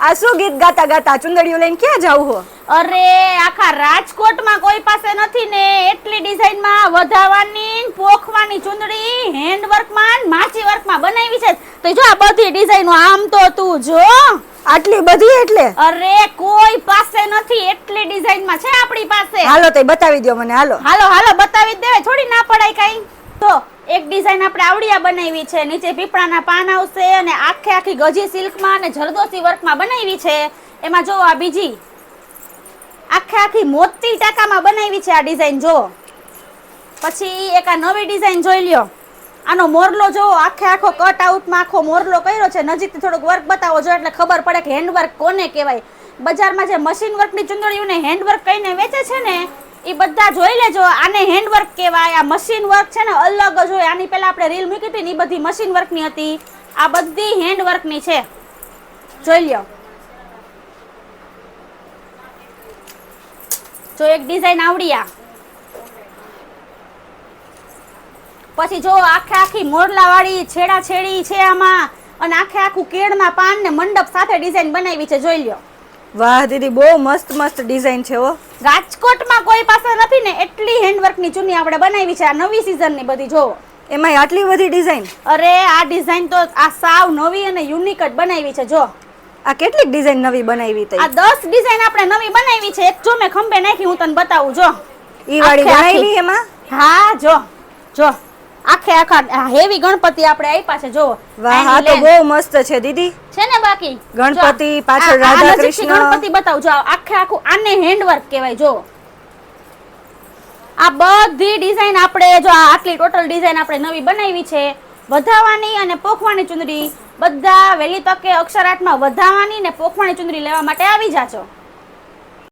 આ શું ગીત ગાતા ગાતા ચુંદડીઓ લઈને ક્યાં જાવ હો? અરે આખા રાજકોટમાં કોઈ પાસે નથી ને એટલી ડિઝાઇનમાં વધાવાની પોખવાની ચુંદડી હેન્ડવર્કમાં માછી વર્કમાં બનાવી છે. તો જો આ બધી ડિઝાઇનો આમ તો તું જો આટલી બધી એટલે? અરે કોઈ પાસે નથી એટલી ડિઝાઇનમાં છે આપણી પાસે. હાલો તો બતાવી દો મને. હાલો હાલો હાલો બતાવી જ દેવે, થોડી ના પડાય કાઈ. તો એક ડિઝાઇન આપણે આવડિયા બનાવી છે, નીચે પીપળાના પાન આવશે અને આખે આખી ગજી સિલ્કમાં અને જરદોસી વર્કમાં બનાવી છે. એમાં જો આ બીજી આખે આખી મોતી ટાકામાં બનાવી છે આ ડિઝાઇન જો. પછી એક આ નવી ડિઝાઇન જોઈ લ્યો. આનો મોરલો જો આખે આખો કટ આઉટમાં આખો મોરલો કર્યો છે. નજીકથી થોડુંક વર્ક બતાવો જો એટલે ખબર પડે કે હેન્ડવર્ક કોને કહેવાય. બજારમાં જે મશીન વર્કની ચુંદડીઓને હેન્ડવર્ક કહીને વેચે છે ને એ બધા જોઈ લેજો, આને હેન્ડવર્ક કહેવાય. આ મશીન વર્ક છે ને અલગ જ હોય. આની પહેલા આપણે રીલ મૂકી હતી ને એ બધી મશીન વર્કની હતી, આ બધી હેન્ડવર્કની છે. જોઈ લ્યો. જો એક ડિઝાઇન આવડિયા. પછી જો આખે આખી મોરલા વાળી છેડા છેડી છે આમાં અને આખે આખું કેળના પાન ને મંડપ સાથે ડિઝાઇન બનાવી છે. જોઈ લ્યો. વાહ દીદી, બહુ મસ્ત મસ્ત ડિઝાઇન છે હો. રાજકોટમાં કોઈ પાસે નથી ને એટલી હેન્ડવર્કની ચુન્ની આપણે બનાવી છે. આ નવી સીઝનની બધી જો. એમાંય આટલી બધી ડિઝાઇન? અરે આ ડિઝાઇન તો આ સાવ નવી અને યુનિક જ બનાવી છે જો. આ કેટલીક ડિઝાઇન નવી બનાવી હતી? આ 10 ડિઝાઇન આપણે નવી બનાવી છે. એક જો મેં ખંભે નાખી, હું તને બતાવું જો. ઈ વાળી બનાવી એમાં? હા જો જો આખે આખા હેવી ગણપતિ આપણે આપ્યા છે જો. વાહ, આ તો બહુ મસ્ત છે દીદી. છે ને બાકી ગણપતિ પાછળ રાધા કૃષ્ણ. ગણપતિ બતાવું જો આખે આખું આને હેન્ડવર્ક કહેવાય જો. આ બધી ડિઝાઇન આપણે જો આટલી ટોટલ ડિઝાઇન આપણે નવી બનાવી છે. વધાવાની અને પોખવાની ચુંદડી બધા વહેલી તકે અક્ષર આર્ટમાં વધાવાની ને પોખવાની ચુંદડી લેવા માટે આવી જાજો.